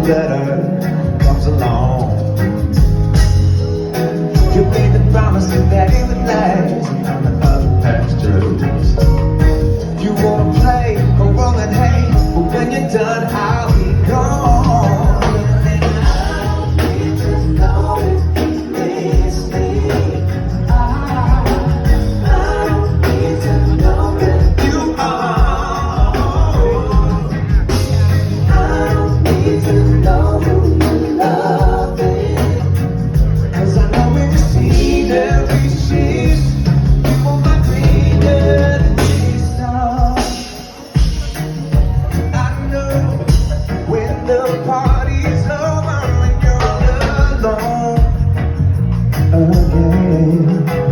letter comes along. You made the promise that it would last on the other pastures. You wanna play or roll and hay, but when you're done, I'll be gone. The party's over and you're alone again.